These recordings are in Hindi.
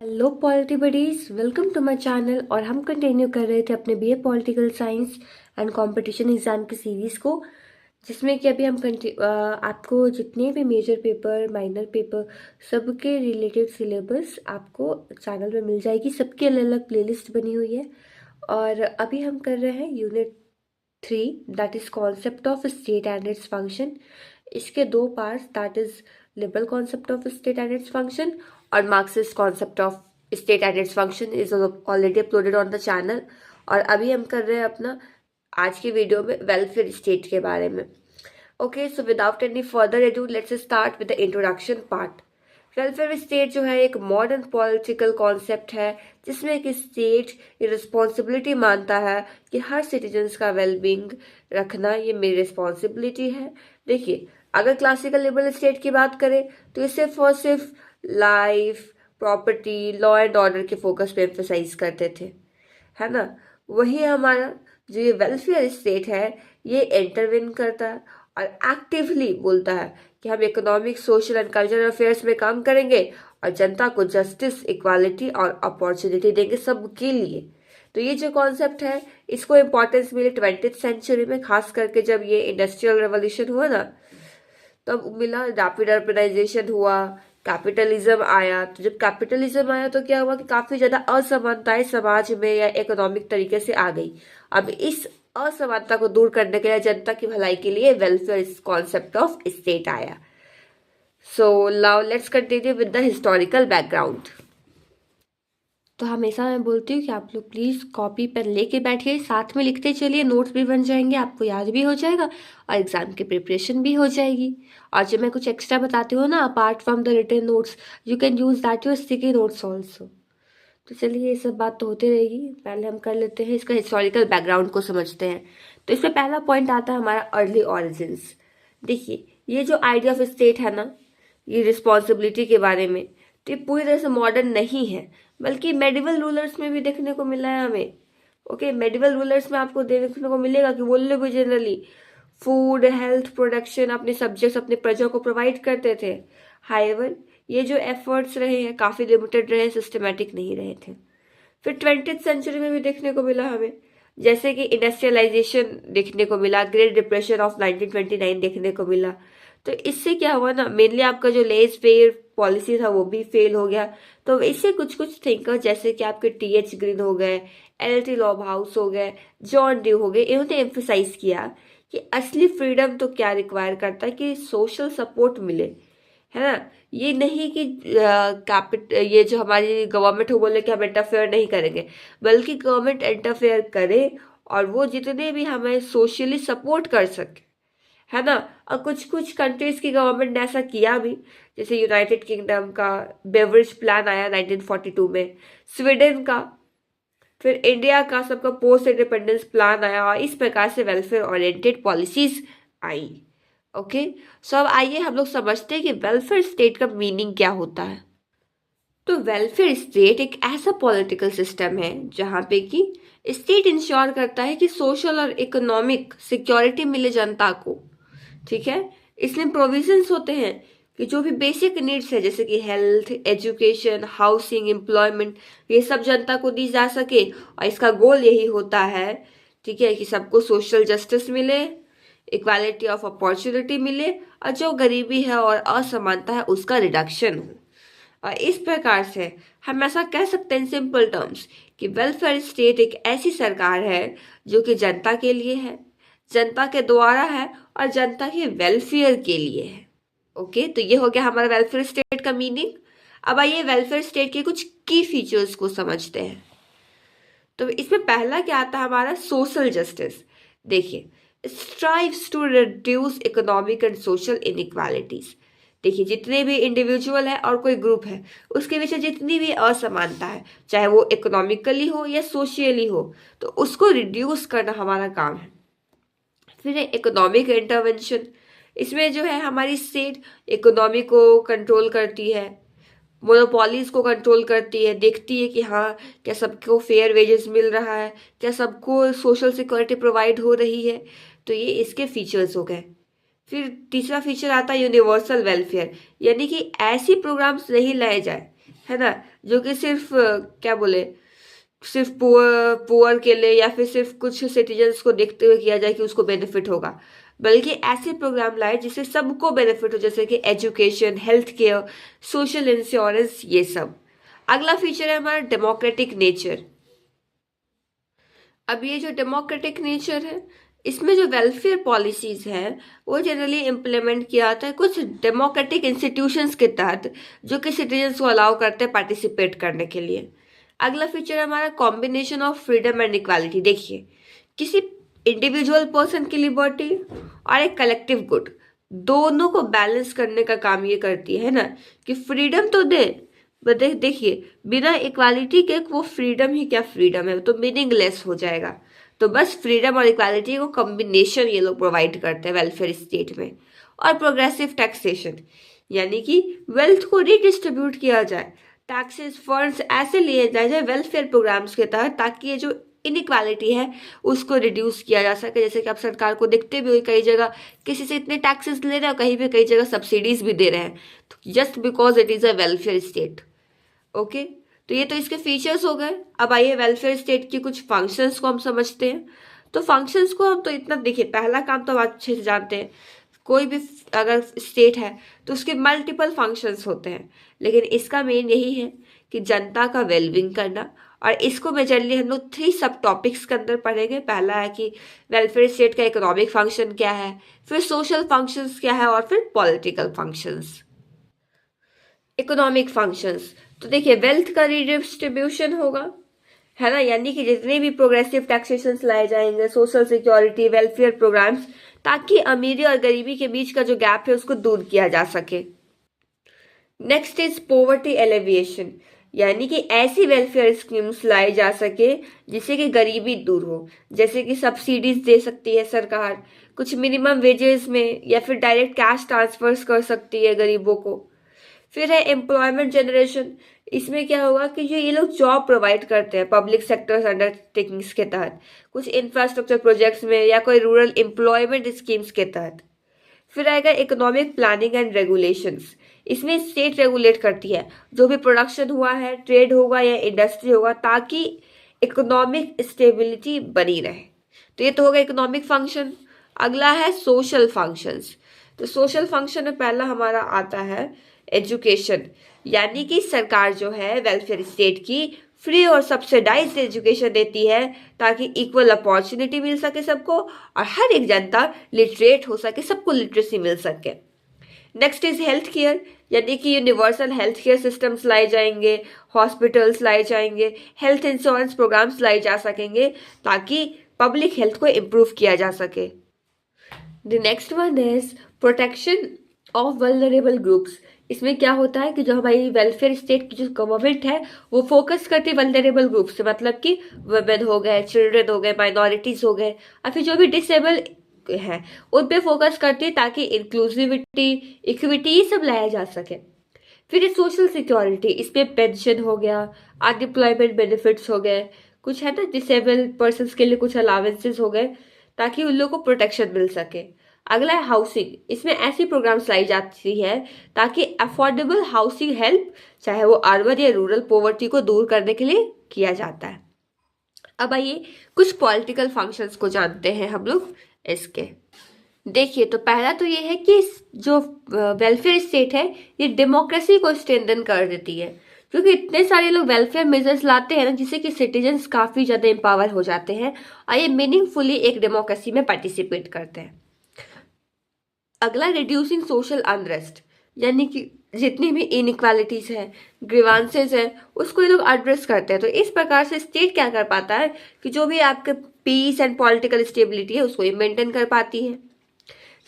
Hello polity buddies, welcome to my channel. और हम कंटिन्यू कर रहे थे अपने BA political science and competition exam की सीरीज़ को, जिसमें कि अभी हम आपको जितने भी मेजर पेपर, माइनर पेपर, सबके रिलेटेड सिलेबस आपको चैनल में मिल जाएगी। सबकी अलग अलग प्लेलिस्ट बनी हुई है। और अभी हम कर रहे हैं unit 3, that is concept of state and its function. इसके दो parts, that is liberal concept of state and its function और Marxist concept of state and its function is already uploaded on the channel. और अभी हम कर रहे हैं अपना आज की वीडियो में वेलफेयर स्टेट के बारे में। Okay, so without any further edu let's start with the introduction part. Welfare state जो है एक मॉडर्न पॉलिटिकल कॉन्सेप्ट है, जिसमें एक स्टेट ये रिस्पॉन्सिबिलिटी मानता है कि हर सिटीजन्स का वेलबींग रखना ये मेरी रिस्पॉन्सिबिलिटी है। देखिए, अगर क्लासिकल लिबरल स्टेट की बात करें तो ये सिर्फ और सिर्फ life, property, law and order के फोकस पे एम्फेसाइज करते थे, है ना। वही हमारा जो ये वेलफेयर स्टेट है ये इंटरवेन करता है और एक्टिवली बोलता है कि हम economic, social and cultural affairs में काम करेंगे और जनता को जस्टिस, इक्वालिटी और अपॉर्चुनिटी देंगे सबके लिए। तो ये जो कॉन्सेप्ट है इसको इम्पोर्टेंस मिली 20th सेंचुरी में, खास करके जब ये इंडस्ट्रियल रेवोल्यूशन हुआ ना, तब मिला। रैपिड अर्बनाइजेशन हुआ, कैपिटलिज्म आया। तो जब कैपिटलिज्म आया तो क्या हुआ कि काफी ज्यादा असमानताएं समाज में या इकोनॉमिक तरीके से आ गई। अब इस असमानता को दूर करने के लिए, जनता की भलाई के लिए वेलफेयर कॉन्सेप्ट ऑफ स्टेट आया। So now let's continue with the historical background. तो हमेशा मैं बोलती हूँ कि आप लोग प्लीज़ कॉपी पेन लेके बैठिए, साथ में लिखते चलिए, नोट्स भी बन जाएंगे, आपको याद भी हो जाएगा और एग्जाम की प्रिपरेशन भी हो जाएगी। और जब मैं कुछ एक्स्ट्रा बताती हूँ ना, apart from the written notes, you can use that your sticky notes also. तो चलिए, ये सब बात तो होती रहेगी। पहले हम कर लेते हैं इसका हिस्टोरिकल बैकग्राउंड को समझते हैं। तो इसमें पहला पॉइंट आता है हमारा अर्ली ऑरिजिन्स। देखिए, ये जो आइडिया ऑफ स्टेट है ना, ये रिस्पॉन्सिबिलिटी के बारे में, तो ये पूरी तरह से मॉडर्न नहीं है, बल्कि मेडिवल रूलर्स में भी देखने को मिला है हमें। ओके, मेडिवल रूलर्स में आपको देखने को मिलेगा कि वो लोग भी जनरली फूड, हेल्थ, प्रोडक्शन अपने सब्जेक्ट्स, अपने प्रजा को प्रोवाइड करते थे। हाइवर ये जो एफर्ट्स रहे हैं काफ़ी लिमिटेड रहे, सिस्टमेटिक नहीं रहे थे। फिर 20th सेंचुरी में भी देखने को मिला हमें, जैसे कि इंडस्ट्रियलाइजेशन देखने को मिला, ग्रेट डिप्रेशन ऑफ 1929 देखने को मिला। तो इससे क्या हुआ ना, मेनली आपका जो लेस फेयर पॉलिसी था वो भी फेल हो गया। तो इससे कुछ कुछ थिंकर जैसे कि आपके टीएच ग्रीन हो गए, एल टी लॉब हाउस हो गए, जॉन ड्यू हो गए, इन्होंने एम्फेसाइज किया कि असली फ्रीडम तो क्या रिक्वायर करता है कि सोशल सपोर्ट मिले, है ना। ये नहीं कि ये जो हमारी गवर्नमेंट हो बोले कि हम इंटरफेयर नहीं करेंगे, बल्कि गवर्नमेंट इंटरफेयर करे और वो जितने भी हमें सोशली सपोर्ट कर सके, है ना। और कुछ कुछ कंट्रीज की गवर्नमेंट ने ऐसा किया भी, जैसे यूनाइटेड किंगडम का बेवरेज प्लान आया 1942 में, स्वीडन का, फिर इंडिया का सबका पोस्ट इंडिपेंडेंस प्लान आया और इस प्रकार से वेलफेयर ओरिएंटेड पॉलिसीज आई। ओके, सो अब आइए हम लोग समझते हैं कि वेलफेयर स्टेट का मीनिंग क्या होता है। तो वेलफेयर स्टेट एक ऐसा पॉलिटिकल सिस्टम है जहाँ पे कि स्टेट इंश्योर करता है कि सोशल और इकोनॉमिक सिक्योरिटी मिले जनता को, ठीक है। इसमें प्रोविजंस होते हैं कि जो भी बेसिक नीड्स है, जैसे कि हेल्थ, एजुकेशन, हाउसिंग, एम्प्लॉयमेंट, ये सब जनता को दी जा सके। और इसका गोल यही होता है, ठीक है, कि सबको सोशल जस्टिस मिले, इक्वालिटी ऑफ अपॉर्चुनिटी मिले और जो गरीबी है और असमानता है उसका रिडक्शन हो। और इस प्रकार से हम ऐसा कह सकते हैं सिंपल टर्म्स कि वेलफेयर स्टेट एक ऐसी सरकार है जो कि जनता के लिए है, जनता के द्वारा है और जनता के वेलफेयर के लिए है। ओके, तो ये हो गया हमारा वेलफेयर स्टेट का मीनिंग। अब आइए वेलफेयर स्टेट के कुछ की फीचर्स को समझते हैं। तो इसमें पहला क्या आता है हमारा सोशल जस्टिस। देखिए, strives to reduce economic and social inequalities. देखिए, जितने भी इंडिविजुअल है और कोई ग्रुप है, उसके पीछे जितनी भी असमानता है, चाहे वो इकोनॉमिकली हो या सोशियली हो, तो उसको रिड्यूस करना हमारा काम है। फिर है इकोनॉमिक इंटरवेंशन। इसमें जो है हमारी स्टेट इकोनॉमी को कंट्रोल करती है, मोनोपॉलीज को कंट्रोल करती है, देखती है कि हाँ क्या सबको फेयर वेजेस मिल रहा है, क्या सबको सोशल सिक्योरिटी प्रोवाइड हो रही है। तो ये इसके फीचर्स हो गए। फिर तीसरा फीचर आता है यूनिवर्सल वेलफेयर, यानी कि ऐसी प्रोग्राम्स नहीं लाए जाए है ना, जो कि सिर्फ क्या बोले, सिर्फ पुअर के लिए या फिर सिर्फ कुछ सिटीजन्स को देखते हुए किया जाए कि उसको बेनिफिट होगा, बल्कि ऐसे प्रोग्राम लाए जिससे सबको बेनिफिट हो, जैसे कि education, health care, social insurance, ये सब। अगला फीचर है हमारा डेमोक्रेटिक नेचर। अब ये जो डेमोक्रेटिक नेचर है, इसमें जो वेलफेयर पॉलिसीज है वो जनरली इम्प्लीमेंट किया जाता है कुछ डेमोक्रेटिक इंस्टीट्यूशंस के तहत, जो कि सिटीजन्स को अलाउ करते हैं पार्टिसिपेट करने के लिए। अगला फीचर है हमारा combination of freedom and equality. देखिए, किसी इंडिविजुअल पर्सन की लिबर्टी और एक कलेक्टिव गुड, दोनों को बैलेंस करने का काम ये करती है ना, कि फ्रीडम तो दे, देखिए बिना इक्वालिटी के वो फ्रीडम ही क्या फ्रीडम है, वो तो मीनिंगलेस हो जाएगा। तो बस फ्रीडम और इक्वालिटी को कॉम्बिनेशन ये लोग प्रोवाइड करते हैं वेलफेयर स्टेट में। और प्रोग्रेसिव टैक्सेशन, यानी कि वेल्थ को रिडिस्ट्रीब्यूट किया जाए, टैक्सेस फंड्स ऐसे लिए जाए वेलफेयर प्रोग्राम्स के तहत, ताकि ये जो इनइक्वालिटी है उसको रिड्यूस किया जा सके। जैसे कि आप सरकार को देखते भी हो, कई जगह किसी से इतने टैक्सेस ले रहे हैं, कहीं पे कई जगह सब्सिडीज भी दे रहे हैं, just because it is a welfare state. Okay, तो ये तो इसके फीचर्स हो गए। अब आइए वेलफेयर स्टेट की कुछ फंक्शंस को हम समझते हैं। तो फंक्शंस को हम तो इतना, देखिए पहला काम तो आप अच्छे से जानते हैं, कोई भी अगर स्टेट है तो उसके मल्टीपल फंक्शंस होते हैं, लेकिन इसका मेन यही है कि जनता का वेलबिंग करना। और इसको मेजरली हम लोग 3 सब टॉपिक्स के अंदर पढ़ेंगे। पहला है कि वेलफेयर स्टेट का इकोनॉमिक फंक्शन क्या है, फिर सोशल फंक्शंस क्या है, और फिर पॉलिटिकल फंक्शंस। इकोनॉमिक फंक्शंस, तो देखिए वेल्थ का रिडिस्ट्रीब्यूशन होगा, है ना, यानी कि जितने भी प्रोग्रेसिव टैक्सेशन लाए जाएंगे, सोशल सिक्योरिटी, वेलफेयर प्रोग्राम्स, ताकि अमीरी और गरीबी के बीच का जो गैप है उसको दूर किया जा सके। नेक्स्ट इज पॉवर्टी एलिविएशन, यानी कि ऐसी वेलफेयर स्कीम्स लाई जा सके जिससे कि गरीबी दूर हो, जैसे कि सब्सिडीज दे सकती है सरकार कुछ मिनिमम वेजेस में, या फिर डायरेक्ट कैश ट्रांसफर्स कर सकती है गरीबों को। फिर है एम्प्लॉयमेंट जनरेशन, इसमें क्या होगा कि जो ये लोग जॉब प्रोवाइड करते हैं पब्लिक सेक्टर अंडरटेकिंग्स के तहत, कुछ इंफ्रास्ट्रक्चर प्रोजेक्ट्स में या कोई रूरल एम्प्लॉयमेंट स्कीम्स के तहत। फिर आएगा इकोनॉमिक प्लानिंग एंड रेगुलेशंस, इसमें स्टेट रेगुलेट करती है जो भी प्रोडक्शन हुआ है, ट्रेड होगा या इंडस्ट्री होगा, ताकि इकोनॉमिक स्टेबिलिटी बनी रहे। तो ये तो होगा इकोनॉमिक फंक्शन। अगला है सोशल फंक्शंस। तो सोशल फंक्शन में पहला हमारा आता है एजुकेशन, यानी कि सरकार जो है वेलफेयर स्टेट की फ्री और सब्सिडाइज्ड एजुकेशन देती है, ताकि इक्वल अपॉर्चुनिटी मिल सके सबको और हर एक जनता लिटरेट हो सके, सबको लिटरेसी मिल सके। नेक्स्ट इज हेल्थ केयर, यानी कि यूनिवर्सल हेल्थ केयर सिस्टम्स लाए जाएंगे, हॉस्पिटल्स लाए जाएंगे, हेल्थ इंश्योरेंस प्रोग्राम्स लाए जा सकेंगे, ताकि पब्लिक हेल्थ को इम्प्रूव किया जा सके। The next one is protection of vulnerable groups. इसमें क्या होता है कि जो हमारी वेलफेयर स्टेट की जो गवर्नमेंट है वो फोकस करती है वल्नरेबल ग्रुप से, मतलब कि वुमेन हो गए, चिल्ड्रन हो गए, माइनॉरिटीज हो गए, और फिर जो भी डिसेबल है उन पे फोकस करती है, ताकि इंक्लूसिविटी, इक्विटी, ये सब लाया जा सके। फिर सोशल सिक्योरिटी, इसमें पेंशन हो गया, अनएम्प्लॉयमेंट बेनिफिट्स हो गए, कुछ है ना डिसेबल पर्सन के लिए कुछ अलावेंसेस हो गए, ताकि उन लोगों को प्रोटेक्शन मिल सके। अगला है हाउसिंग, इसमें ऐसी प्रोग्राम्स लाई जाती है ताकि अफोर्डेबल हाउसिंग हेल्प, चाहे वो अर्बन या रूरल पॉवर्टी को दूर करने के लिए किया जाता है। अब आइए कुछ पॉलिटिकल फंक्शंस को जानते हैं हम लोग इसके। देखिए, तो पहला तो ये है कि जो वेलफेयर स्टेट है ये डेमोक्रेसी को स्ट्रेंथन कर देती है, क्योंकि इतने सारे लोग वेलफेयर मेजर्स लाते हैं ना, जिससे कि सिटीजन्स काफ़ी ज़्यादा एम्पावर हो जाते हैं और ये मीनिंगफुली एक डेमोक्रेसी में पार्टिसिपेट करते हैं। अगला रिड्यूसिंग सोशल अनरेस्ट, यानी कि जितनी भी इनइक्वालिटीज है, ग्रीवांसेस है, उसको ये लोग एड्रेस करते हैं। तो इस प्रकार से स्टेट क्या कर पाता है कि जो भी आपके पीस एंड पॉलिटिकल स्टेबिलिटी है उसको ये मेंटेन कर पाती है।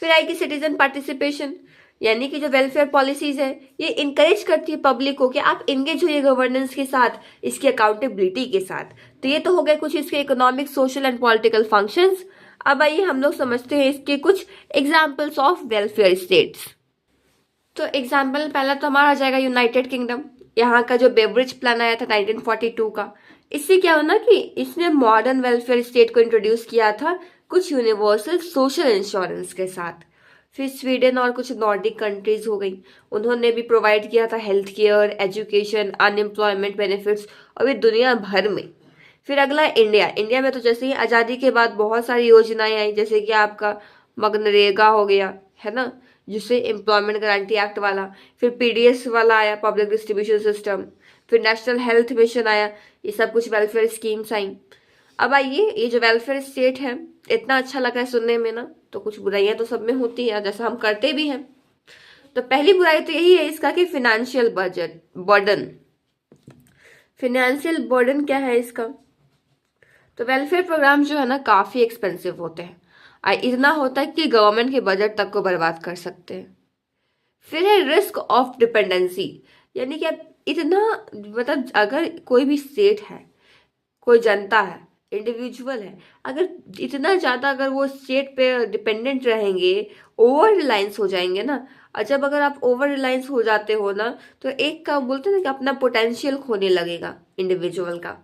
फिर आएगी सिटीजन पार्टिसिपेशन, यानी कि जो वेलफेयर पॉलिसीज है ये इंकरेज करती है पब्लिक को कि आप इंगेज होइए गवर्नेंस के साथ, इसकी अकाउंटेबिलिटी के साथ। तो ये तो हो गए कुछ इसके economic, social and political functions. अब आइए हम लोग समझते हैं इसके कुछ एग्जाम्पल्स ऑफ वेलफेयर स्टेट्स। तो एग्जाम्पल पहला तो हमारा आ जाएगा यूनाइटेड किंगडम। यहाँ का जो बेब्रिज प्लान आया था 1942 का, इससे क्या होना कि इसने मॉडर्न वेलफेयर स्टेट को इंट्रोड्यूस किया था कुछ यूनिवर्सल सोशल इंश्योरेंस के साथ। फिर स्वीडन और कुछ नॉर्डिक कंट्रीज हो गई, उन्होंने भी प्रोवाइड किया था health care, education, unemployment benefits, और भी दुनिया भर में। फिर अगला इंडिया। इंडिया में तो जैसे ही आज़ादी के बाद बहुत सारी योजनाएं आई, जैसे कि आपका मनरेगा हो गया, है ना, जिससे एम्प्लॉयमेंट गारंटी एक्ट वाला। फिर पीडीएस वाला आया, पब्लिक डिस्ट्रीब्यूशन सिस्टम। फिर नेशनल हेल्थ मिशन आया। ये सब कुछ वेलफेयर स्कीम्स आई। अब आइए, ये जो वेलफेयर स्टेट है, इतना अच्छा लगा है सुनने में ना, तो कुछ बुराइयां तो सब में होती हैं, जैसा हम करते भी हैं। तो पहली बुराई तो यही है इसका कि financial budget burden. Financial burden क्या है इसका? तो वेलफेयर प्रोग्राम जो है ना, काफी एक्सपेंसिव होते हैं, इतना होता है कि गवर्नमेंट के बजट तक को बर्बाद कर सकते हैं। फिर है रिस्क ऑफ डिपेंडेंसी, यानी कि अब इतना, मतलब अगर कोई भी स्टेट है, कोई जनता है, इंडिविजुअल है, अगर इतना ज़्यादा अगर वो स्टेट पे डिपेंडेंट रहेंगे, ओवर रिलायंस हो जाएंगे ना। और जब अगर आप ओवर रिलायंस हो जाते हो ना, तो एक का बोलते हैं ना कि अपना पोटेंशियल खोने लगेगा इंडिविजुअल का।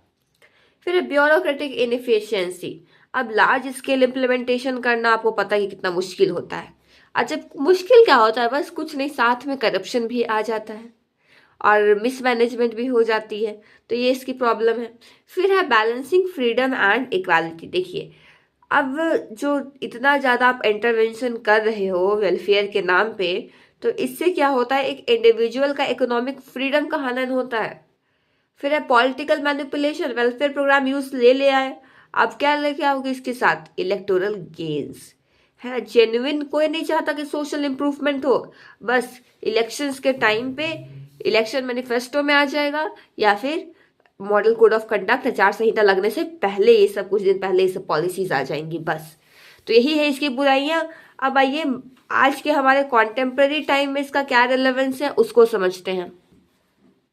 फिर ब्यूरोक्रेटिक इनएफिशिएंसी। अब लार्ज स्केल इम्प्लीमेंटेशन करना आपको पता है कि कितना मुश्किल होता है। और जब मुश्किल क्या होता है, बस कुछ नहीं, साथ में करप्शन भी आ जाता है और मिसमैनेजमेंट भी हो जाती है। तो ये इसकी प्रॉब्लम है। फिर है बैलेंसिंग फ्रीडम एंड इक्वालिटी। देखिए, अब जो इतना ज़्यादा आप इंटरवेंशन कर रहे हो वेलफेयर के नाम पे, तो इससे क्या होता है, एक इंडिविजुअल का इकोनॉमिक फ्रीडम का हनन होता है। फिर है political manipulation. Welfare program use ले आए, अब क्या लेके आओगे इसके साथ? इलेक्टोरल गेन्स, है। जेन्युइन कोई नहीं चाहता कि सोशल इंप्रूवमेंट हो, बस इलेक्शंस के टाइम पे इलेक्शन मैनिफेस्टो में आ जाएगा, या फिर मॉडल कोड ऑफ कंडक्ट, आचार संहिता लगने से पहले, ये सब कुछ दिन पहले ये सब पॉलिसीज आ जाएंगी, बस। तो यही है इसकी बुराइयां। अब आइए, आज के हमारे कॉन्टेम्प्रेरी टाइम में इसका क्या रिलेवेंस है, उसको समझते हैं।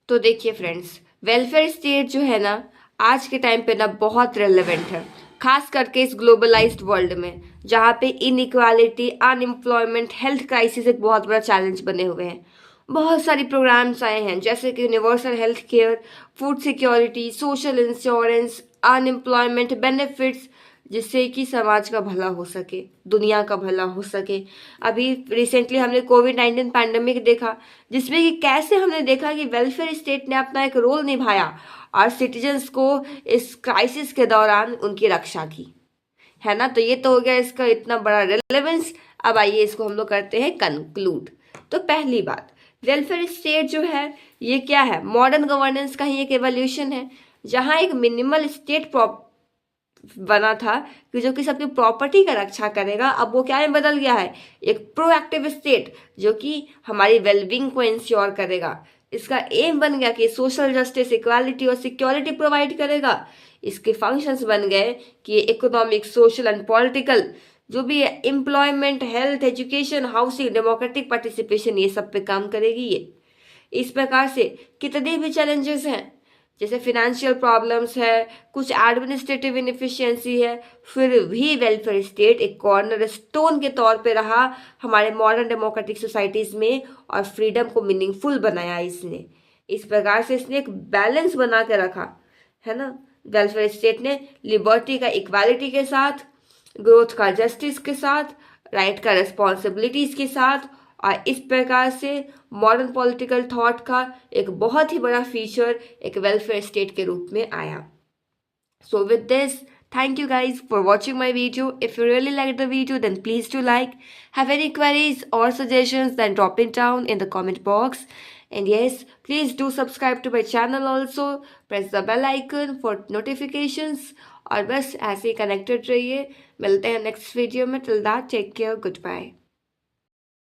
तो देखिए फ्रेंड्स, वेलफेयर स्टेट जो है ना, आज के टाइम पे ना बहुत रेलेवेंट है, खास करके इस ग्लोबलाइज्ड वर्ल्ड में, जहाँ पे इनइक्वालिटी, अनएम्प्लॉयमेंट, हेल्थ क्राइसिस एक बहुत बड़ा चैलेंज बने हुए हैं। बहुत सारी प्रोग्राम्स आए हैं, जैसे कि universal health care, food security, social insurance, unemployment benefits, जिससे कि समाज का भला हो सके, दुनिया का भला हो सके। अभी रिसेंटली हमने कोविड-19 पैंडेमिक देखा, जिसमें कि कैसे हमने देखा कि वेलफेयर स्टेट ने अपना एक रोल निभाया और सिटीजन्स को इस क्राइसिस के दौरान उनकी रक्षा की, है ना। तो ये तो हो गया इसका इतना बड़ा रेलेवेंस। अब आइए इसको हम लोग करते हैं कंक्लूड। तो पहली बात, वेलफेयर स्टेट जो है ये क्या है? मॉडर्न गवर्नेंस का ही एक एवोल्यूशन है, जहाँ एक मिनिमल स्टेट बना था कि जो कि सबकी प्रॉपर्टी का रक्षा करेगा, अब वो क्या में बदल गया है? एक प्रोएक्टिव स्टेट, जो कि हमारी वेलबींग को इंश्योर करेगा। इसका एम बन गया कि सोशल जस्टिस, इक्वालिटी और सिक्योरिटी प्रोवाइड करेगा। इसके फंक्शंस बन गए कि इकोनॉमिक, सोशल एंड पॉलिटिकल, जो भी है, employment, health, education, housing, democratic participation, ये सब पे काम करेगी ये। इस प्रकार से कितने भी चैलेंजेस हैं, जैसे फिनेंशियल प्रॉब्लम्स है, कुछ एडमिनिस्ट्रेटिव इनएफिशिएंसी है, फिर भी वेलफेयर स्टेट एक कॉर्नर स्टोन के तौर पे रहा हमारे मॉडर्न डेमोक्रेटिक सोसाइटीज में, और फ्रीडम को मीनिंगफुल बनाया इसने। इस प्रकार से इसने एक बैलेंस बना के रखा, है ना। वेलफेयर स्टेट ने लिबर्टी का इक्वालिटी के साथ, ग्रोथ का जस्टिस के साथ, राइट का रिस्पॉन्सिबिलिटीज के साथ, और इस प्रकार से मॉडर्न पॉलिटिकल थॉट का एक बहुत ही बड़ा फीचर एक वेलफेयर स्टेट के रूप में आया। So with this, thank you guys for watching my video. If you really liked the video, then please do like. Have any queries or suggestions, then drop it down in the comment box. And yes, please do subscribe to my channel also. Press the bell icon for notifications. और बस ऐसे ही कनेक्टेड रहिए। मिलते हैं नेक्स्ट वीडियो में। Till that, take care, good bye.